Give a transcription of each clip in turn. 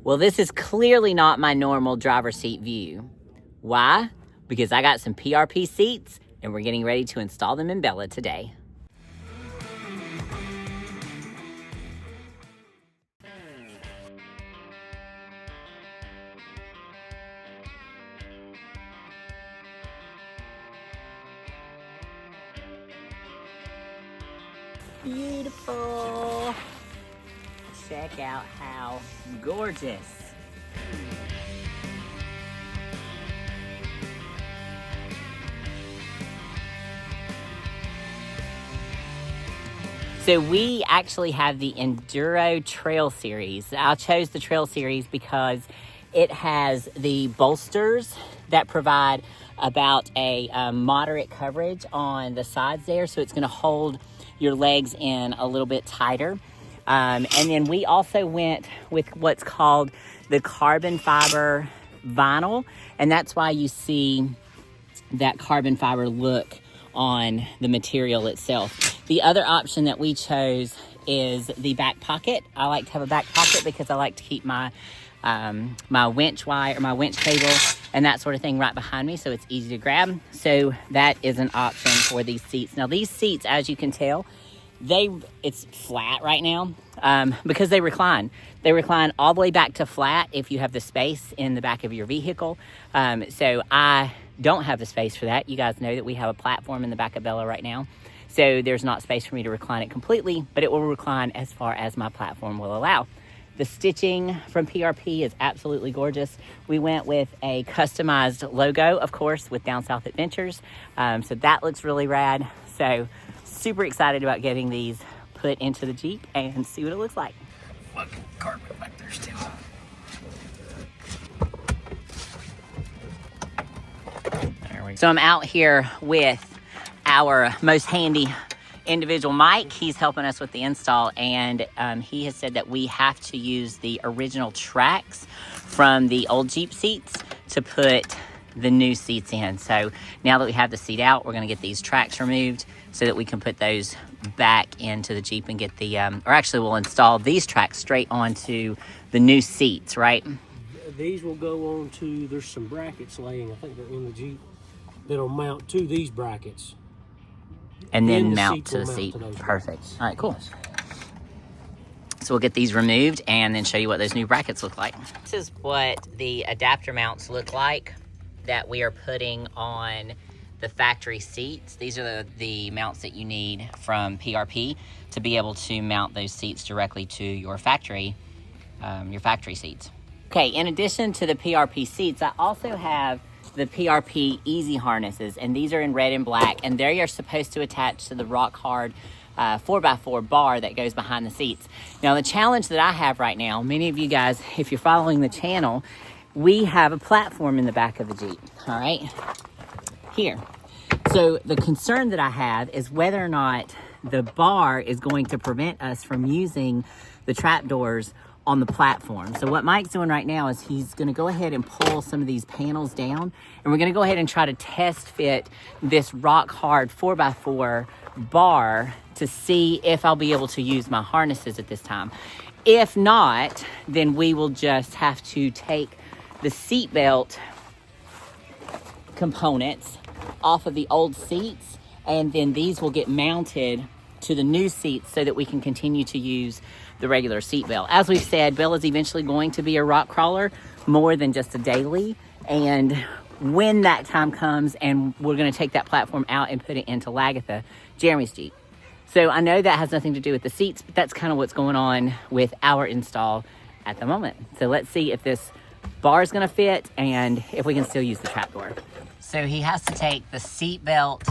Well, this is clearly not my normal driver's seat view. Why? Because I got some PRP seats and we're getting ready to install them in Bella today. Beautiful. Check out how gorgeous. So we actually have the Enduro Trail Series. I chose the Trail Series because it has the bolsters that provide about a moderate coverage on the sides there. So it's gonna hold your legs in a little bit tighter. And then we also went with what's called the carbon fiber vinyl. And that's why you see that carbon fiber look on the material itself. The other option that we chose is the back pocket. I like to have a back pocket because I like to keep my my winch wire or my winch cable and that sort of thing right behind me, so it's easy to grab. So that is an option for these seats. Now these seats, as you can tell, it's flat right now because they recline. They recline all the way back to flat if you have the space in the back of your vehicle. So I don't have the space for that. You guys know that we have a platform in the back of Bella right now. So there's not space for me to recline it completely, but it will recline as far as my platform will allow. The stitching from PRP is absolutely gorgeous. We went with a customized logo, of course, with Down South Adventures. So that looks really rad. So super excited about getting these put into the Jeep and see what it looks like. Look, carpet back there still. There we go. So I'm out here with our most handy individual Mike. He's helping us with the install, and he has said that we have to use the original tracks from the old Jeep seats to put the new seats in. So now that we have the seat out, we're going to get these tracks removed so that we can put those back into the Jeep and get the or actually we'll install these tracks straight onto the new seats, right? These will go on to, there's some brackets laying, I think they're in the Jeep, that'll mount to these brackets. And then mount to the seat. Perfect. All right, cool. So we'll get these removed and then show you what those new brackets look like. This is what the adapter mounts look like that we are putting on the factory seats. These are the mounts that you need from PRP to be able to mount those seats directly to your factory seats. Okay, in addition to the PRP seats, I also have the PRP Easy harnesses, and these are in red and black, and they are supposed to attach to the rock hard 4x4 bar that goes behind the seats. Now the challenge that I have right now, many of you guys, if you're following the channel, we have a platform in the back of the Jeep, all right, here. So the concern that I have is whether or not the bar is going to prevent us from using the trap doors on the platform. So what Mike's doing right now is he's gonna go ahead and pull some of these panels down, and we're gonna go ahead and try to test fit this rock hard 4x4 bar to see if I'll be able to use my harnesses at this time. If not, then we will just have to take the seat belt components off of the old seats, and then these will get mounted to the new seats so that we can continue to use the regular seat belt. As we've said, Bella's eventually going to be a rock crawler more than just a daily, and when that time comes and we're going to take that platform out and put it into Lagatha, Jeremy's Jeep. So I know that has nothing to do with the seats, but that's kind of what's going on with our install at the moment. So let's see if this bar is going to fit and if we can still use the trapdoor. So he has to take the seat belt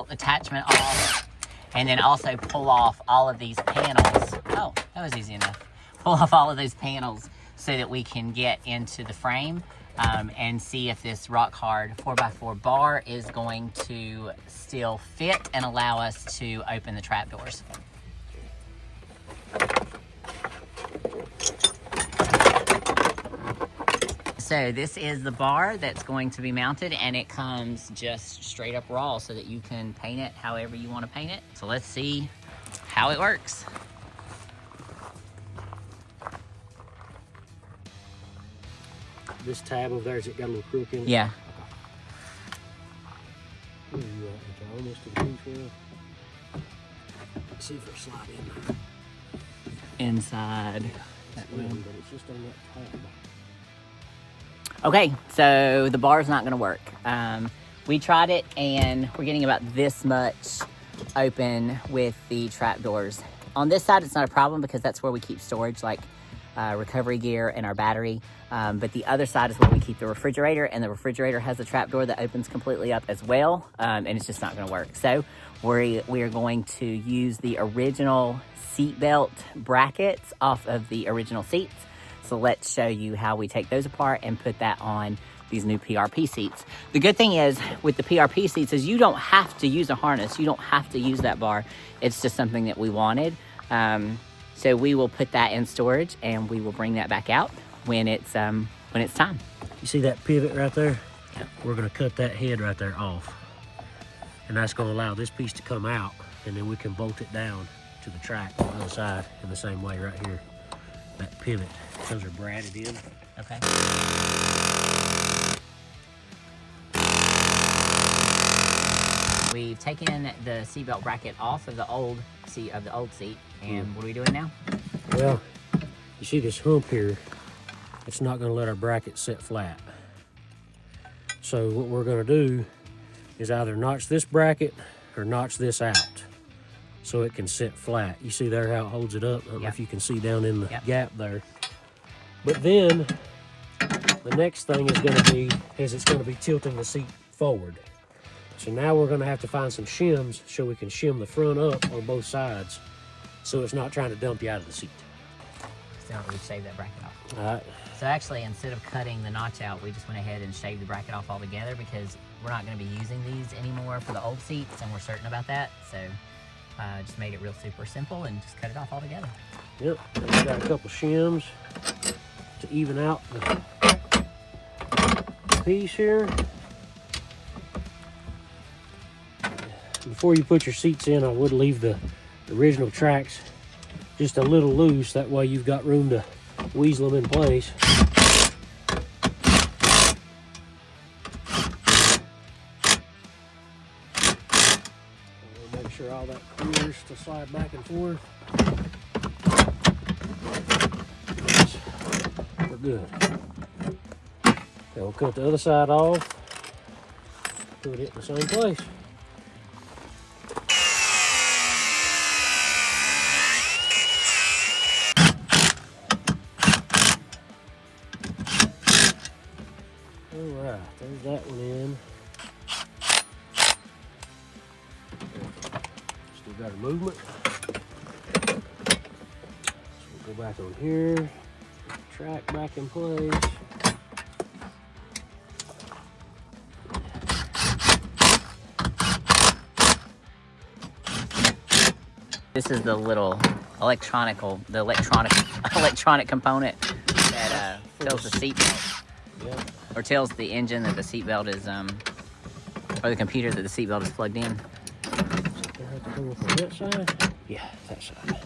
attachment off, and then also pull off all of these panels. Oh, that was easy enough. Pull off all of those panels so that we can get into the frame and see if this rock hard 4x4 bar is going to still fit and allow us to open the trap doors. So this is the bar that's going to be mounted, and it comes just straight up raw so that you can paint it however you want to paint it. So let's see how it works. this tab over there, has it got a little crook in it? Yeah. Where are you at? Almost to the pinch wheel. Let's see if it'll slide in there. Inside. It's in, but it's just on that tab. Okay, so the bar's not gonna work. We tried it and we're getting about this much open with the trap doors. On this side, it's not a problem because that's where we keep storage, like recovery gear and our battery. But the other side is where we keep the refrigerator, and the refrigerator has a trap door that opens completely up as well, and it's just not gonna work. So we are going to use the original seatbelt brackets off of the original seats. So let's show you how we take those apart and put that on these new PRP seats. The good thing is with the PRP seats is you don't have to use a harness. You don't have to use that bar. It's just something that we wanted. So we will put that in storage and we will bring that back out when it's time. You see that pivot right there? Yeah. We're gonna cut that head right there off. And that's gonna allow this piece to come out, and then we can bolt it down to the track on the other side in the same way right here. That pivot, those are bradded in. Okay. We've taken the seatbelt bracket off of the old seat, and what are we doing now? Well, you see this hump here, it's not gonna let our bracket sit flat. So what we're gonna do is either notch this bracket or notch this out so it can sit flat. You see there how it holds it up? I don't know if you can see down in the gap there. But then the next thing is gonna be, it's gonna be tilting the seat forward. So now we're gonna have to find some shims so we can shim the front up on both sides so it's not trying to dump you out of the seat. So we shaved that bracket off. All right. So actually, instead of cutting the notch out, we just went ahead and shaved the bracket off altogether because we're not going to be using these anymore for the old seats, and we're certain about that. So just made it real super simple and just cut it off altogether. Yep, we got a couple shims to even out the piece here. Before you put your seats in, I would leave the original tracks just a little loose. That way you've got room to weasel them in place. Make sure all that clears to slide back and forth. We're good. Okay, we'll cut the other side off. Put it in the same place. Alright, there's that one in. Still got a movement. So we'll go back on here, track back in place. This is the little electronic component that tells the seatbelt, or tells the engine that the seatbelt is, or the computer that the seatbelt is plugged in. Have to come up on that side? Yeah, that side.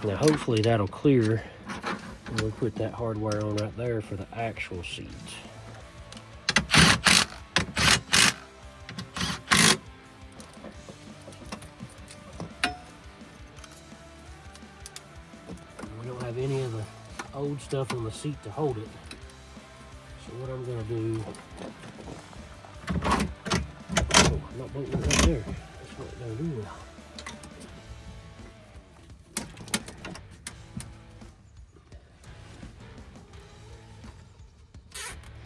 Now hopefully that'll clear when we put that hardware on right there for the actual seat. We don't have any of the old stuff on the seat to hold it. So what I'm gonna do, oh, I'm not bolting it right there. That's not gonna do well.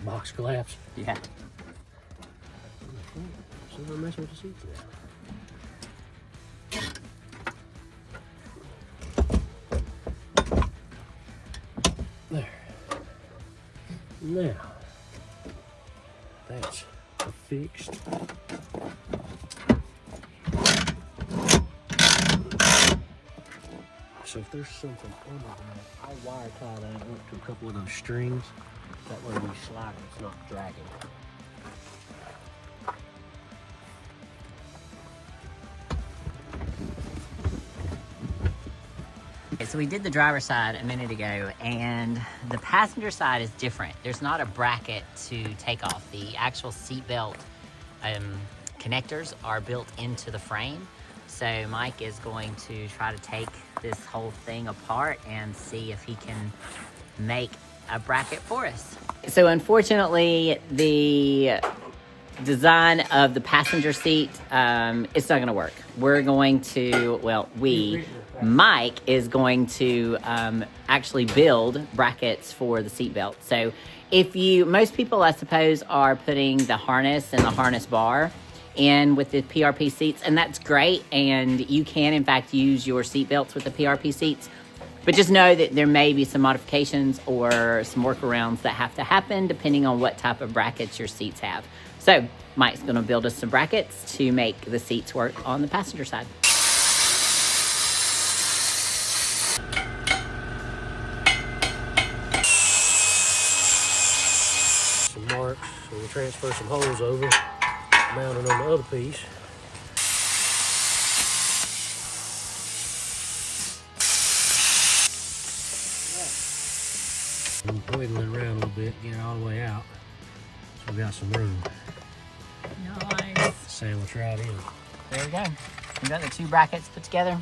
Box collapse. Yeah. So I'm messing with the seats now. There. Now, that's fixed. So if there's something under there, I'll wire tie that up to a couple of those strings. That way when you slide it, it's not dragging. Okay, so so we did the driver's side a minute ago, and the passenger side is different. There's not a bracket to take off. The actual seatbelt connectors are built into the frame. So Mike is going to try to take this whole thing apart and see if he can make a bracket for us. So unfortunately, the design of the passenger seat, it's not gonna work. We're going to, well, Mike is going to actually build brackets for the seat belt. So most people, I suppose, are putting the harness and the harness bar in with the PRP seats, and that's great, and you can in fact use your seat belts with the PRP seats, but just know that there may be some modifications or some workarounds that have to happen depending on what type of brackets your seats have. So Mike's gonna build us some brackets to make the seats work on the passenger side. Some marks, so we'll transfer some holes over, mount it on the other piece. And wiggle it around a little bit, get it all the way out. So we got some room. Nice. Sandwich right in. There we go. We got the two brackets put together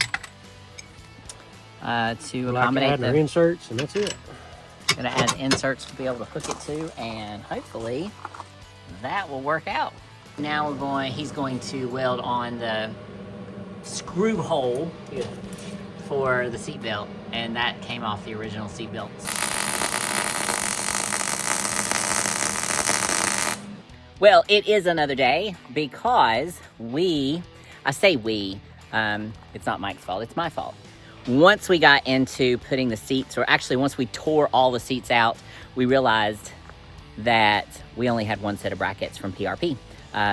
to accommodate the inserts, and that's it. Gonna add inserts to be able to hook it to, and hopefully that will work out. Now he's going to weld on the screw hole for the seat belt, and that came off the original seat belts. Well, it is another day because it's not Mike's fault, it's my fault. Once we got into putting the seats, or actually once we tore all the seats out, we realized that we only had one set of brackets from PRP.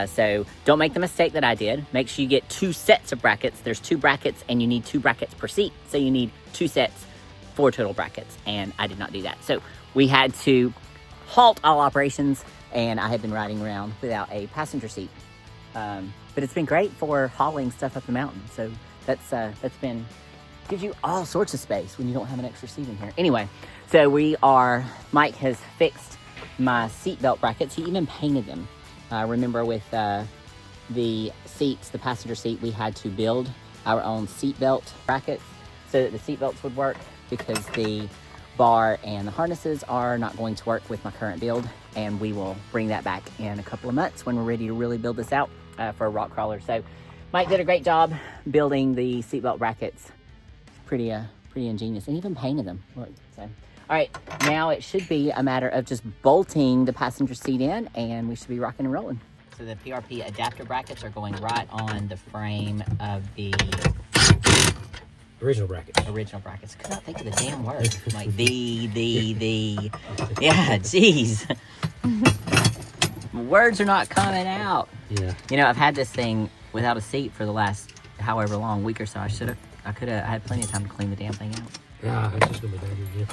So don't make the mistake that I did. Make sure you get two sets of brackets. There's two brackets and you need two brackets per seat. So you need two sets, 4 total brackets, and I did not do that. So we had to halt all operations, and I had been riding around without a passenger seat. But it's been great for hauling stuff up the mountain. So that's been, gives you all sorts of space when you don't have an extra seat in here. Anyway, so Mike has fixed my seatbelt brackets. He even painted them. Remember with the seats, the passenger seat, we had to build our own seatbelt brackets so that the seatbelts would work, because the bar and the harnesses are not going to work with my current build, and we will bring that back in a couple of months when we're ready to really build this out for a rock crawler. So Mike did a great job building the seatbelt brackets. Pretty ingenious, and even painted them. Look, so. All right, now it should be a matter of just bolting the passenger seat in, and we should be rocking and rolling. So the PRP adapter brackets are going right on the frame of the original brackets. Could not think of the damn word. Like yeah, jeez. Words are not coming out. Yeah. You know, I've had this thing without a seat for the last however long, week or so. I had plenty of time to clean the damn thing out. Yeah, it's just gonna be dirty again.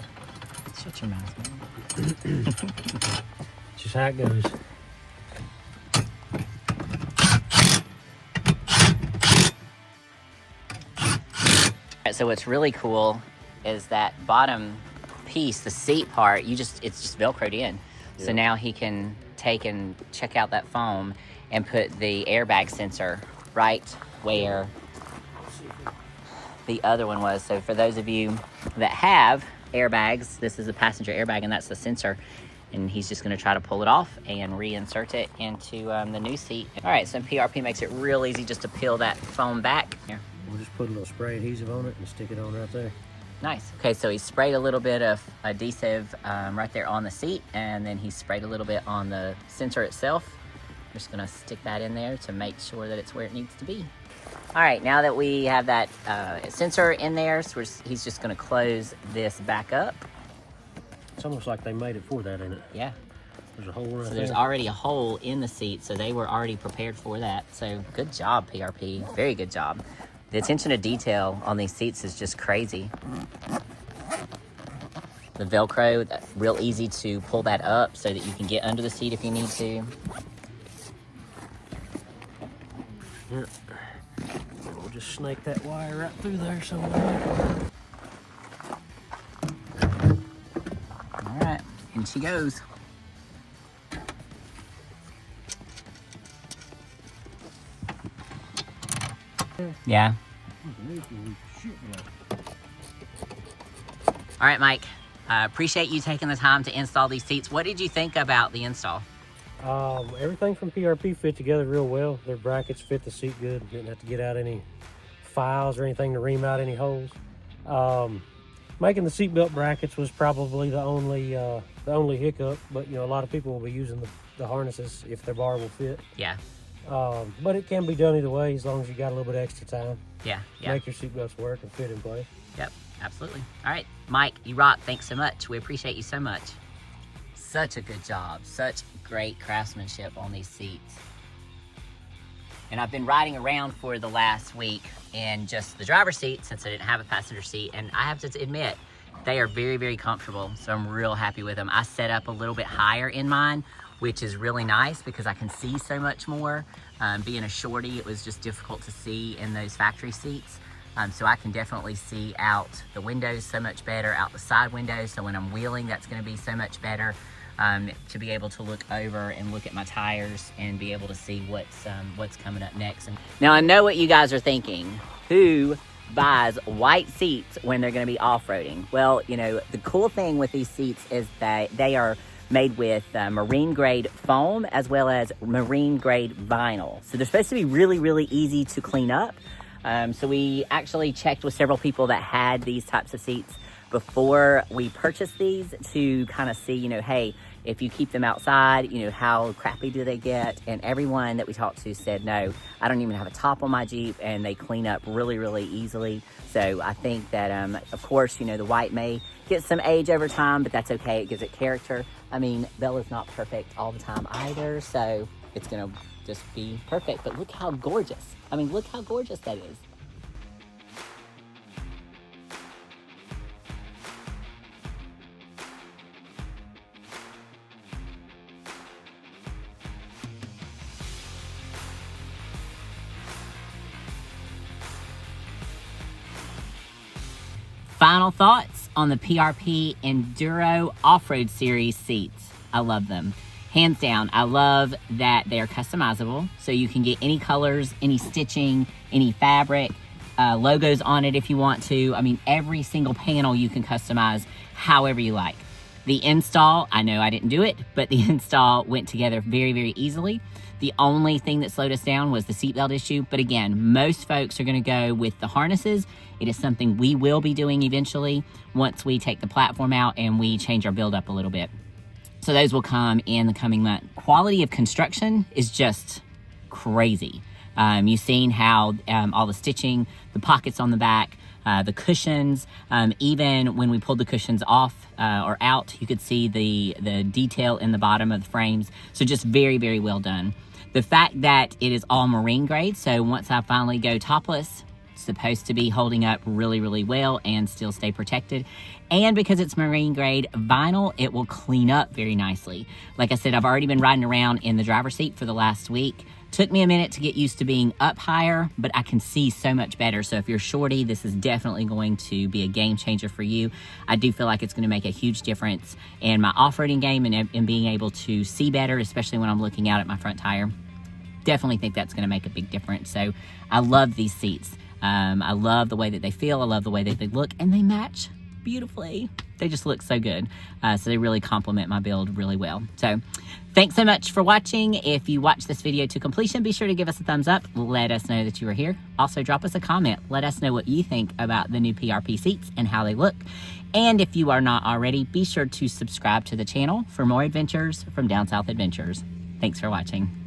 Shut your mouth, man. It's just how it goes. Alright, so what's really cool is that bottom piece, the seat part, it's just Velcroed in. Yeah. So now he can take and check out that foam and put the airbag sensor right where the other one was. So for those of you that have airbags, this is a passenger airbag, and that's the sensor, and he's just going to try to pull it off and reinsert it into the new seat. All right, so PRP makes it real easy just to peel that foam back. Here. We'll just put a little spray adhesive on it and stick it on right there. Nice. Okay, so he sprayed a little bit of adhesive right there on the seat, and then he sprayed a little bit on the sensor itself. We're just going to stick that in there to make sure that it's where it needs to be. All right, now that we have that sensor in there, so he's just going to close this back up. It's almost like they made it for that, ain't it? Yeah. There's a hole right there. So there's already a hole in the seat, so they were already prepared for that. So good job, PRP. Very good job. The attention to detail on these seats is just crazy. The Velcro, real easy to pull that up so that you can get under the seat if you need to. Yeah. We'll just snake that wire right through there somewhere. she goes. Yeah. All right, Mike. Appreciate you taking the time to install these seats. What did you think about the install? Everything from PRP fit together real well. Their brackets fit the seat good. Didn't have to get out any files or anything to ream out any holes. Making the seatbelt brackets was probably the only hiccup, but a lot of people will be using the harnesses if their bar will fit. Yeah. But it can be done either way as long as you got a little bit of extra time. Yeah. Make your seatbelts work and fit in place. Yep, absolutely. All right, Mike, you rock. Thanks so much. We appreciate you so much. Such a good job. Such great craftsmanship on these seats. And I've been riding around for the last week in just the driver's seat since I didn't have a passenger seat. And I have to admit, they are very, very comfortable. So I'm real happy with them. I set up a little bit higher in mine, which is really nice because I can see so much more. Being a shorty, it was just difficult to see in those factory seats. So I can definitely see out the windows so much better, out the side windows. So when I'm wheeling, that's gonna be so much better to be able to look over and look at my tires and be able to see what's coming up next. Now I know what you guys are thinking. Who buys white seats when they're gonna be off-roading? Well, the cool thing with these seats is that they are made with marine grade foam as well as marine grade vinyl. So they're supposed to be really, really easy to clean up. So we actually checked with several people that had these types of seats before we purchased these to kind of see, hey, if you keep them outside, how crappy do they get? And everyone that we talked to said, no, I don't even have a top on my Jeep and they clean up really, really easily. So I think that, of course, the white may get some age over time, but that's okay. It gives it character. I mean, Bella's not perfect all the time either, so it's gonna just be perfect. But look how gorgeous. I mean, look how gorgeous that is. Final thoughts on the PRP Enduro Off-Road Series seats. I love them. Hands down, I love that they're customizable. So you can get any colors, any stitching, any fabric, logos on it if you want to. I mean, every single panel you can customize however you like. The install, I know I didn't do it, but the install went together very, very easily. The only thing that slowed us down was the seatbelt issue. But again, most folks are gonna go with the harnesses. It is something we will be doing eventually once we take the platform out and we change our build up a little bit. So those will come in the coming month. Quality of construction is just crazy. You've seen how all the stitching, the pockets on the back, the cushions, even when we pulled the cushions off or out, you could see the detail in the bottom of the frames. So just very, very well done. The fact that it is all marine grade, so once I finally go topless, it's supposed to be holding up really, really well and still stay protected. And because it's marine grade vinyl, it will clean up very nicely. Like I said, I've already been riding around in the driver's seat for the last week. Took me a minute to get used to being up higher, but I can see so much better. So if you're shorty, this is definitely going to be a game changer for you. I do feel like it's going to make a huge difference in my off-roading game and being able to see better, especially when I'm looking out at my front tire. Definitely think that's going to make a big difference. So I love these seats. I love the way that they feel. I love the way that they look, and they match beautifully. They just look so good. So they really complement my build really well. So thanks so much for watching. If you watched this video to completion, be sure to give us a thumbs up. Let us know that you were here. Also drop us a comment. Let us know what you think about the new PRP seats and how they look. And if you are not already, be sure to subscribe to the channel for more adventures from Down South Adventures. Thanks for watching.